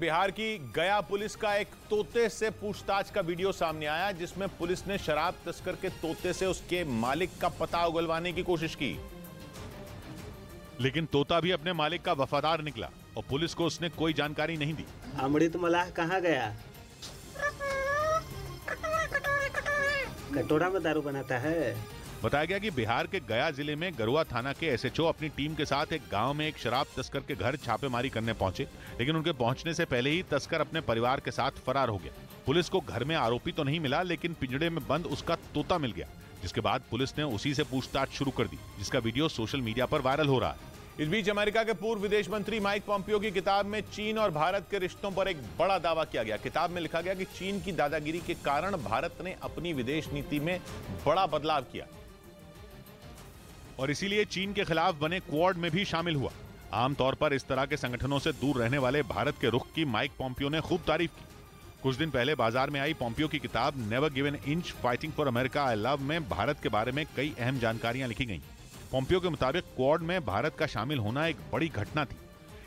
बिहार की गया पुलिस का एक तोते से पूछताछ का वीडियो सामने आया, जिसमें पुलिस ने शराब तस्कर के तोते से उसके मालिक का पता उगलवाने की कोशिश की। लेकिन तोता भी अपने मालिक का वफादार निकला और पुलिस को उसने कोई जानकारी नहीं दी। अमृत मलाह कहाँ गया? कटोरा में दारू बनाता है। बताया गया कि बिहार के गया जिले में गरुआ थाना के एसएचओ अपनी टीम के साथ एक गांव में एक शराब तस्कर के घर छापेमारी करने पहुंचे, लेकिन उनके पहुंचने से पहले ही तस्कर अपने परिवार के साथ फरार हो गया। पुलिस को घर में आरोपी तो नहीं मिला, लेकिन पिंजड़े में बंद उसका तोता मिल गया, जिसके बाद पुलिस ने उसी से पूछताछ शुरू कर दी, जिसका वीडियो सोशल मीडिया पर वायरल हो रहा है। इस बीच अमेरिका के पूर्व विदेश मंत्री माइक पॉम्पियो की किताब में चीन और भारत के रिश्तों पर एक बड़ा दावा किया गया। किताब में लिखा गया कि चीन की दादागिरी के कारण भारत ने अपनी विदेश नीति में बड़ा बदलाव किया और इसीलिए चीन के खिलाफ बने क्वाड में भी शामिल हुआ। आमतौर पर इस तरह के संगठनों से दूर रहने वाले भारत के रुख की माइक पॉम्पियो ने खूब तारीफ की। कुछ दिन पहले बाजार में आई पॉम्पियो की किताब never give an inch fighting for America I love में भारत के बारे में कई अहम जानकारियां लिखी गई। पॉम्पियो के मुताबिक क्वाड में भारत का शामिल होना एक बड़ी घटना थी।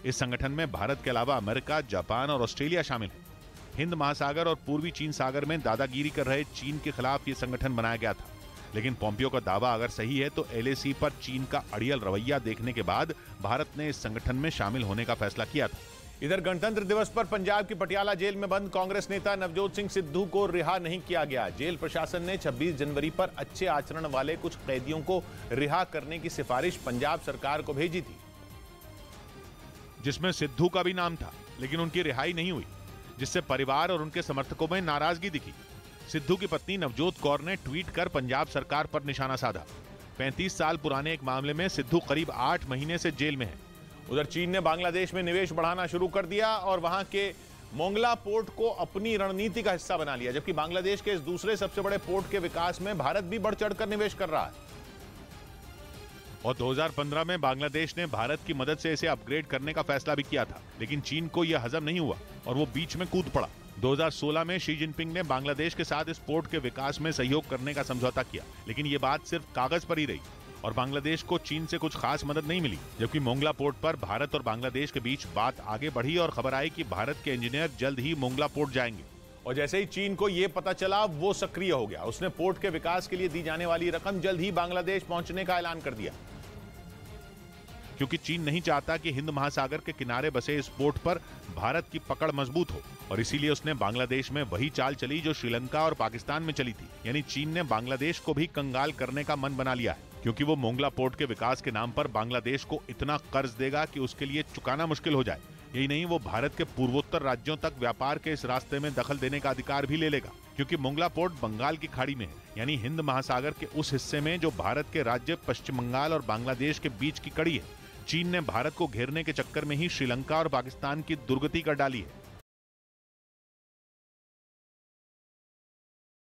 इस संगठन में भारत के अलावा अमेरिका, जापान और ऑस्ट्रेलिया शामिल है। हिंद महासागर और पूर्वी चीन सागर में दादागिरी कर रहे चीन के खिलाफ ये संगठन बनाया गया था। लेकिन पॉम्पियो का दावा अगर सही है तो एलएसी पर चीन का अड़ियल रवैया देखने के बाद भारत ने इस संगठन में शामिल होने का फैसला किया था। इधर गणतंत्र दिवस पर पंजाब की पटियाला जेल में बंद कांग्रेस नेता नवजोत सिंह सिद्धू को रिहा नहीं किया गया। जेल प्रशासन ने 26 जनवरी पर अच्छे आचरण वाले कुछ कैदियों को रिहा करने की सिफारिश पंजाब सरकार को भेजी थी, जिसमें सिद्धू का भी नाम था, लेकिन उनकी रिहाई नहीं हुई, जिससे परिवार और उनके समर्थकों में नाराजगी दिखी। सिद्धू की पत्नी नवजोत कौर ने ट्वीट कर पंजाब सरकार पर निशाना साधा। 35 साल पुराने एक मामले में सिद्धू करीब 8 महीने से जेल में है। उधर चीन ने बांग्लादेश में निवेश बढ़ाना शुरू कर दिया और वहां के मोंगला पोर्ट को अपनी रणनीति का हिस्सा बना लिया, जबकि बांग्लादेश के इस दूसरे सबसे बड़े पोर्ट के विकास में भारत भी बढ़ चढ़कर निवेश कर रहा है। और 2015 में बांग्लादेश ने भारत की मदद से इसे अपग्रेड करने का फैसला भी किया था, लेकिन चीन को यह हजम नहीं हुआ और वो बीच में कूद पड़ा। 2016 में शी जिनपिंग ने बांग्लादेश के साथ इस पोर्ट के विकास में सहयोग करने का समझौता किया, लेकिन ये बात सिर्फ कागज पर ही रही और बांग्लादेश को चीन से कुछ खास मदद नहीं मिली। जबकि मोंगला पोर्ट पर भारत और बांग्लादेश के बीच बात आगे बढ़ी और खबर आई कि भारत के इंजीनियर जल्द ही मोंगला पोर्ट जाएंगे। और जैसे ही चीन को यह पता चला, वो सक्रिय हो गया। उसने पोर्ट के विकास के लिए दी जाने वाली रकम जल्द ही बांग्लादेश पहुंचने का ऐलान कर दिया, क्योंकि चीन नहीं चाहता कि हिंद महासागर के किनारे बसे इस पोर्ट पर भारत की पकड़ मजबूत हो, और इसीलिए उसने बांग्लादेश में वही चाल चली जो श्रीलंका और पाकिस्तान में चली थी। यानी चीन ने बांग्लादेश को भी कंगाल करने का मन बना लिया है, क्योंकि वो मोंगला पोर्ट के विकास के नाम पर बांग्लादेश को इतना कर्ज देगा कि उसके लिए चुकाना मुश्किल हो जाए। यही नहीं, वो भारत के पूर्वोत्तर राज्यों तक व्यापार के इस रास्ते में दखल देने का अधिकार भी ले लेगा, क्योंकि मोंगला पोर्ट बंगाल की खाड़ी में है, यानी हिंद महासागर के उस हिस्से में जो भारत के राज्य पश्चिम बंगाल और बांग्लादेश के बीच की कड़ी है। चीन ने भारत को घेरने के चक्कर में ही श्रीलंका और पाकिस्तान की दुर्गति कर डाली है।